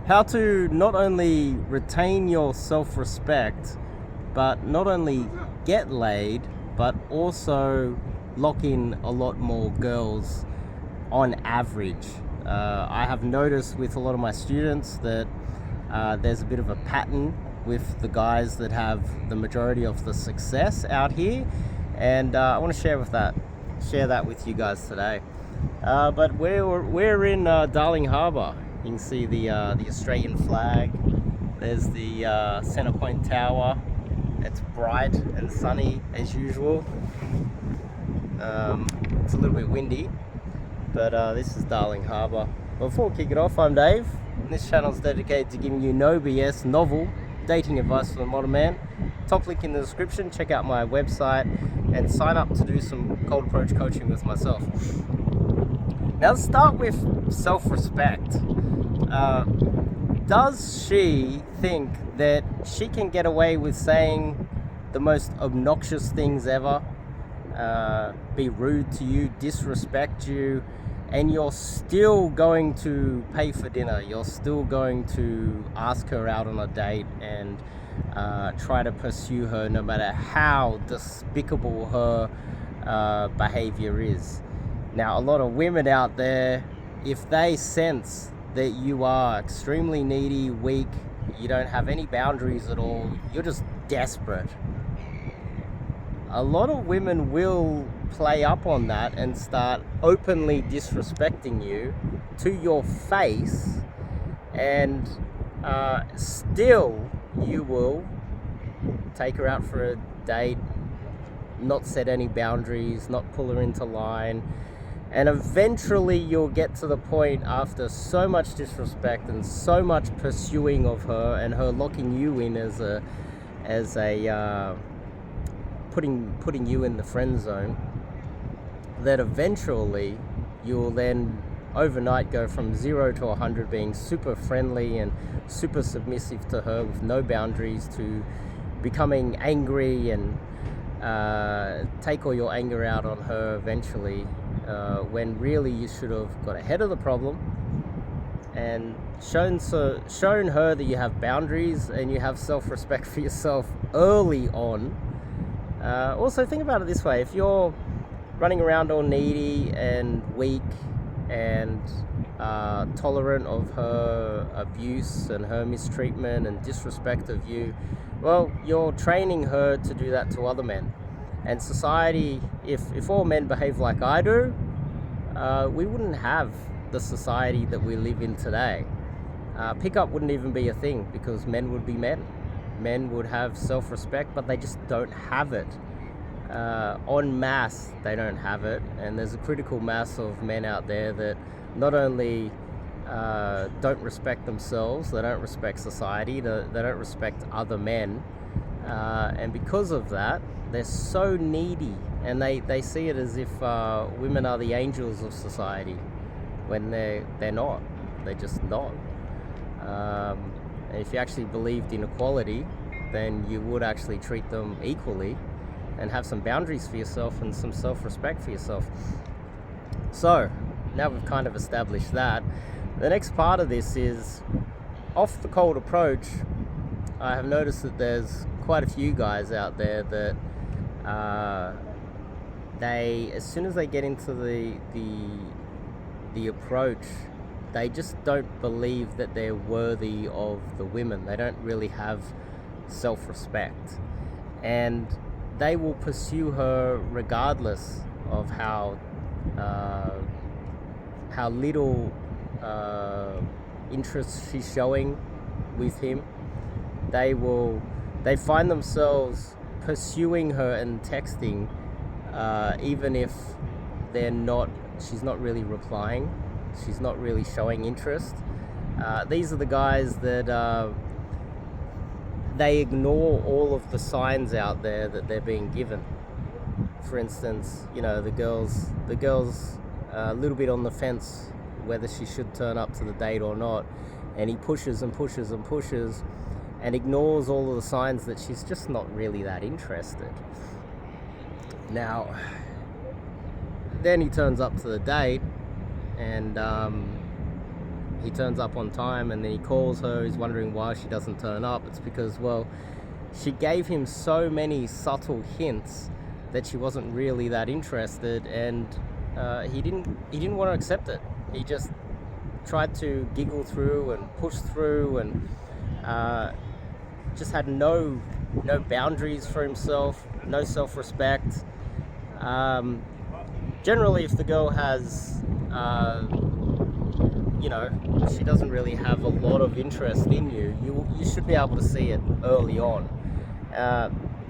how to not only retain your self-respect, but not only get laid, but also lock in a lot more girls on average. I have noticed with a lot of my students that there's a bit of a pattern with the guys that have the majority of the success out here, and I want to share that with you guys today. But we're in Darling Harbour. You can see the Australian flag. There's the Centrepoint Tower. It's bright and sunny as usual. It's a little bit windy, but this is Darling Harbour. Before we kick it off, I'm Dave. This channel is dedicated to giving you no BS, novel dating advice for the modern man. Top link in the description. Check out my website and sign up to do some cold approach coaching with myself. Now let's start with self-respect. Does she think that she can get away with saying the most obnoxious things ever, be rude to you, disrespect you, and you're still going to pay for dinner, you're still going to ask her out on a date and try to pursue her no matter how despicable her behavior is? Now, a lot of women out there, if they sense that you are extremely needy, weak, you don't have any boundaries at all, you're just desperate, a lot of women will play up on that and start openly disrespecting you to your face, and still you will take her out for a date, not set any boundaries, not pull her into line, and eventually you'll get to the point, after so much disrespect and so much pursuing of her and her locking you in as a putting you in the friend zone, that eventually you'll then overnight go from 0 to 100, being super friendly and super submissive to her with no boundaries, to becoming angry and take all your anger out on her eventually, when really you should have got ahead of the problem and shown her that you have boundaries and you have self-respect for yourself early on. Also, think about it this way: if you're running around all needy and weak and tolerant of her abuse and her mistreatment and disrespect of you, well, you're training her to do that to other men. And society, if all men behave like I do, we wouldn't have the society that we live in today. Pickup wouldn't even be a thing, because men would be men. Men would have self-respect, but they just don't have it. En masse, they don't have it. And there's a critical mass of men out there that not only don't respect themselves, they don't respect society, they don't respect other men. And because of that, they're so needy, and they see it as if women are the angels of society, when they're not. They're just not. And if you actually believed in equality, then you would actually treat them equally and have some boundaries for yourself and some self-respect for yourself. So, now we've kind of established that, the next part of this is, off the cold approach, I have noticed that there's quite a few guys out there that they, as soon as they get into the approach, they just don't believe that they're worthy of the women. They don't really have self-respect, and they will pursue her regardless of how little interest she's showing with him. They find themselves pursuing her and texting, even if she's not really replying, she's not really showing interest. These are the guys that they ignore all of the signs out there that they're being given. For instance, the girl's a little bit on the fence whether she should turn up to the date or not, and he pushes and pushes and pushes and ignores all of the signs that she's just not really that interested. Now, then he turns up to the date, and he turns up on time, and then he calls her, he's wondering why she doesn't turn up. It's because, well, she gave him so many subtle hints that she wasn't really that interested, and he didn't want to accept it. He just tried to giggle through and push through, and just had no boundaries for himself, no self-respect. Generally, if the girl has she doesn't really have a lot of interest in you should be able to see it early on,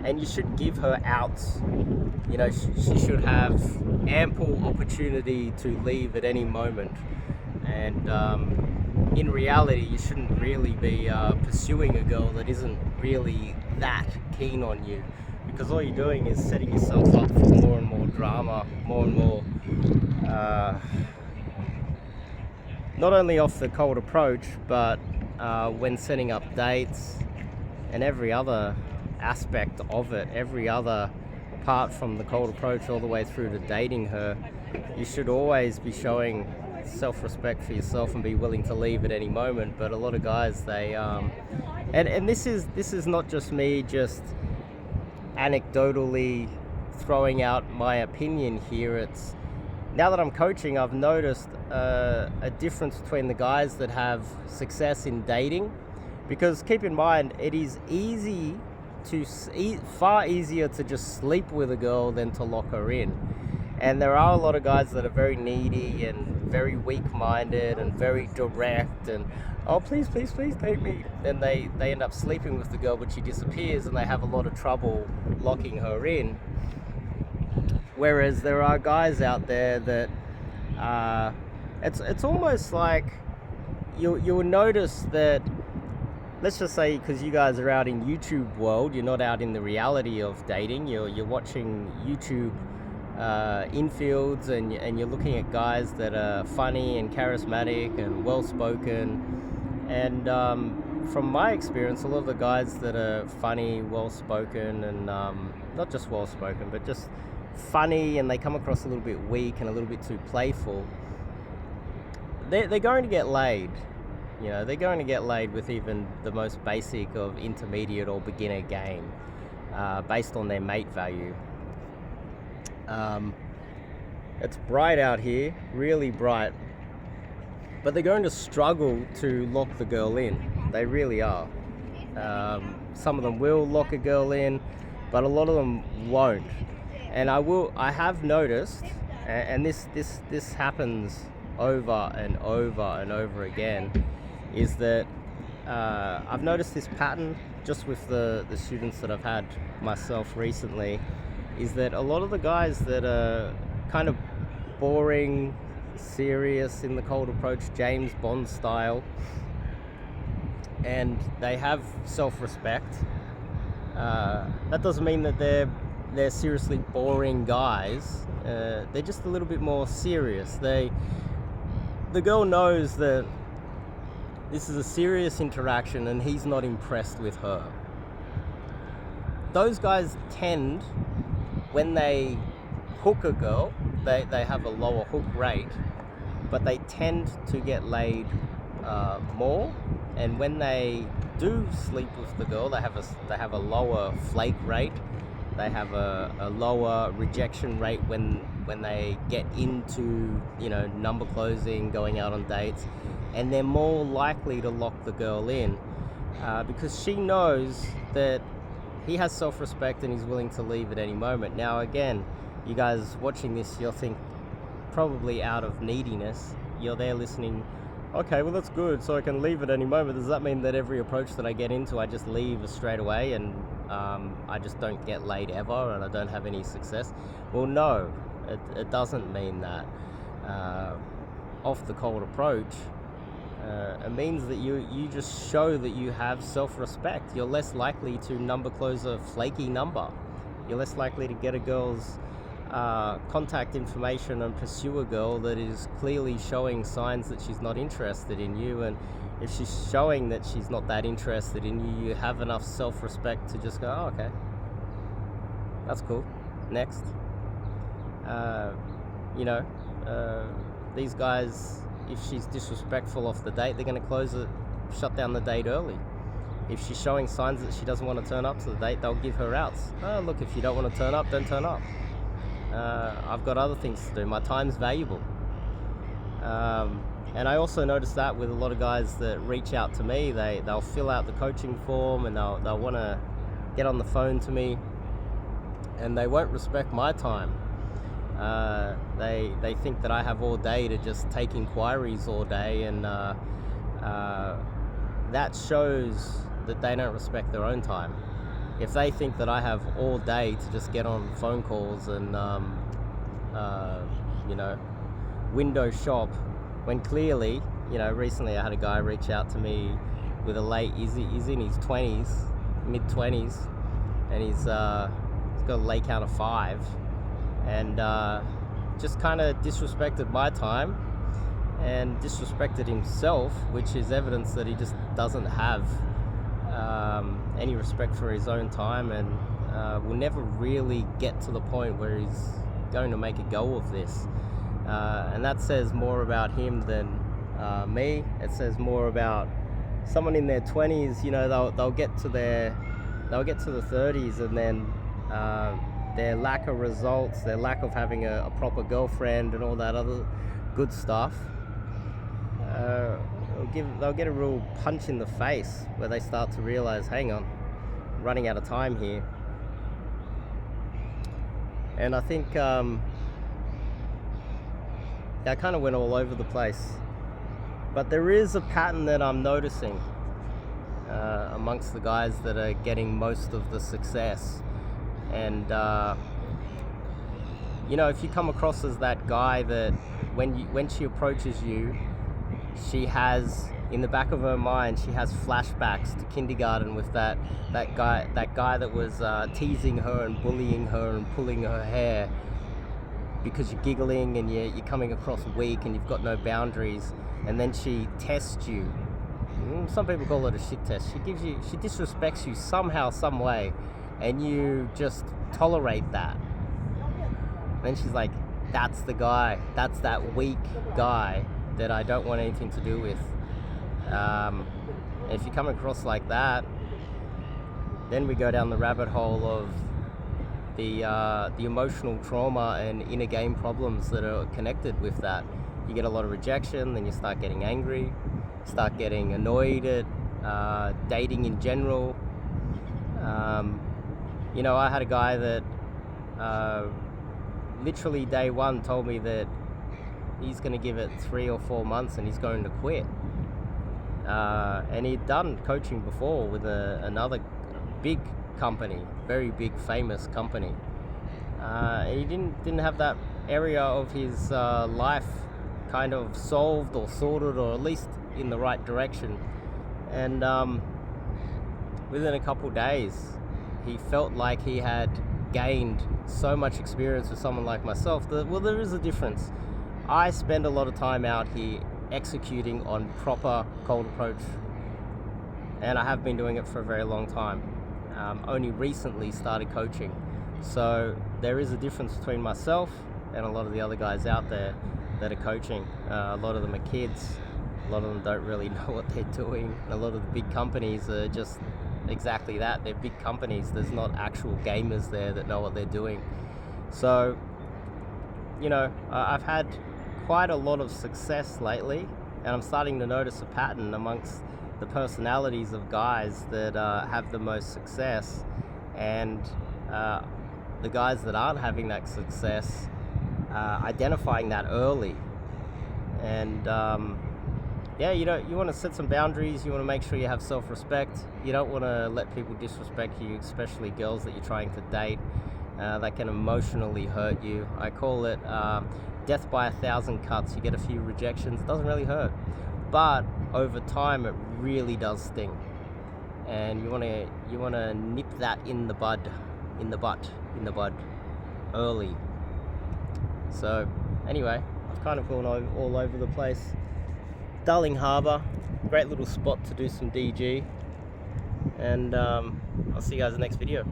and you should give her outs. She should have ample opportunity to leave at any moment, and in reality, you shouldn't really be pursuing a girl that isn't really that keen on you, because all you're doing is setting yourself up for more and more drama, more and more not only off the cold approach, but when setting up dates and every other aspect of it, every other, apart from the cold approach all the way through to dating her, you should always be showing self-respect for yourself and be willing to leave at any moment. But a lot of guys, they and this is not just me just anecdotally throwing out my opinion here. It's, now that I'm coaching, I've noticed a difference between the guys that have success in dating, because keep in mind, it is far easier to just sleep with a girl than to lock her in. And there are a lot of guys that are very needy and very weak-minded and very direct and, oh, please date me. Then they end up sleeping with the girl, but she disappears, and they have a lot of trouble locking her in. Whereas there are guys out there that it's almost like you'll notice that, let's just say, because you guys are out in YouTube world, you're not out in the reality of dating. You're watching YouTube infields, and you're looking at guys that are funny and charismatic and well-spoken. And from my experience, a lot of the guys that are funny, well-spoken, and not just well-spoken, but just funny, and they come across a little bit weak and a little bit too playful, they're going to get laid. They're going to get laid with even the most basic of intermediate or beginner game, based on their mate value. It's bright out here, really bright, but they're going to struggle to lock the girl in. They really are. Some of them will lock a girl in, but a lot of them won't. And I have noticed, and this happens over and over and over again, is that I've noticed this pattern just with the students that I've had myself recently, is that a lot of the guys that are kind of boring, serious in the cold approach, James Bond style, and they have self-respect, that doesn't mean that they're seriously boring guys. They're just a little bit more serious. The girl knows that this is a serious interaction and he's not impressed with her. Those guys tend, when they hook a girl, they have a lower hook rate, but they tend to get laid more. And when they do sleep with the girl, they have a lower flake rate. They have a lower rejection rate when they get into number closing, going out on dates, and they're more likely to lock the girl in because she knows that he has self-respect and he's willing to leave at any moment. Now again, you guys watching this, you'll think probably out of neediness, you're there listening, okay, well that's good, so I can leave at any moment. Does that mean that every approach that I get into, I just leave straight away and I just don't get laid ever and I don't have any success? Well, no, it doesn't mean that. Off the cold approach, it means that you just show that you have self-respect. You're less likely to number close a flaky number. You're less likely to get a girl's contact information and pursue a girl that is clearly showing signs that she's not interested in you. And if she's showing that she's not that interested in you, you have enough self-respect to just go, oh, okay, that's cool, next. These guys if she's disrespectful off the date, they're going to shut down the date early. If she's showing signs that she doesn't want to turn up to the date, they'll give her outs. Oh, look, if you don't want to turn up, don't turn up. I've got other things to do. My time's valuable. And I also noticed that with a lot of guys that reach out to me, they'll fill out the coaching form and they'll want to get on the phone to me, and they won't respect my time. They think that I have all day to just take inquiries all day, and that shows that they don't respect their own time. If they think that I have all day to just get on phone calls and window shop, when clearly, recently I had a guy reach out to me with he's in his 20s, mid-20s, and he's got a lay count of 5, and just kind of disrespected my time and disrespected himself, which is evidence that he just doesn't have any respect for his own time, and will never really get to the point where he's going to make a go of this. And that says more about him than me. It says more about someone in their 20s. They'll get to the 30s, and then their lack of results, their lack of having a proper girlfriend and all that other good stuff, they'll get a real punch in the face where they start to realize, hang on, I'm running out of time here. And I think I kind of went all over the place, but there is a pattern that I'm noticing amongst the guys that are getting most of the success. And if you come across as that guy that when she approaches you, she has in the back of her mind, she has flashbacks to kindergarten with that guy that was teasing her and bullying her and pulling her hair because you're giggling and you're coming across weak and you've got no boundaries, and then she tests you. Some people call it a shit test. She disrespects you somehow, some way, and you just tolerate that. Then she's like, that's the guy, that's that weak guy that I don't want anything to do with. If you come across like that, then we go down the rabbit hole of the emotional trauma and inner game problems that are connected with that. You get a lot of rejection, then you start getting angry, start getting annoyed at dating in general. I had a guy that literally day one told me that he's going to give it 3 or 4 months and he's going to quit. And he'd done coaching before with another big company, very big famous company. He didn't have that area of his life kind of solved or sorted, or at least in the right direction. And within a couple days, he felt like he had gained so much experience with someone like myself that, well, there is a difference. I spend a lot of time out here executing on proper cold approach, and I have been doing it for a very long time. Only recently started coaching. So there is a difference between myself and a lot of the other guys out there that are coaching. A lot of them are kids. A lot of them don't really know what they're doing. A lot of the big companies are just exactly that. They're big companies. There's not actual gamers there that know what they're doing. So, I've had quite a lot of success lately, and I'm starting to notice a pattern amongst the personalities of guys that have the most success, and the guys that aren't having that success, identifying that early. And you want to set some boundaries. You want to make sure you have self-respect. You don't want to let people disrespect you, especially girls that you're trying to date. That can emotionally hurt you. I call it death by 1,000 cuts. You get a few rejections. It doesn't really hurt, but over time it really does sting. And you want to nip that in the butt early. So anyway, I've kind of gone all over the place. Darling Harbour, great little spot to do some DG, and I'll see you guys in the next video.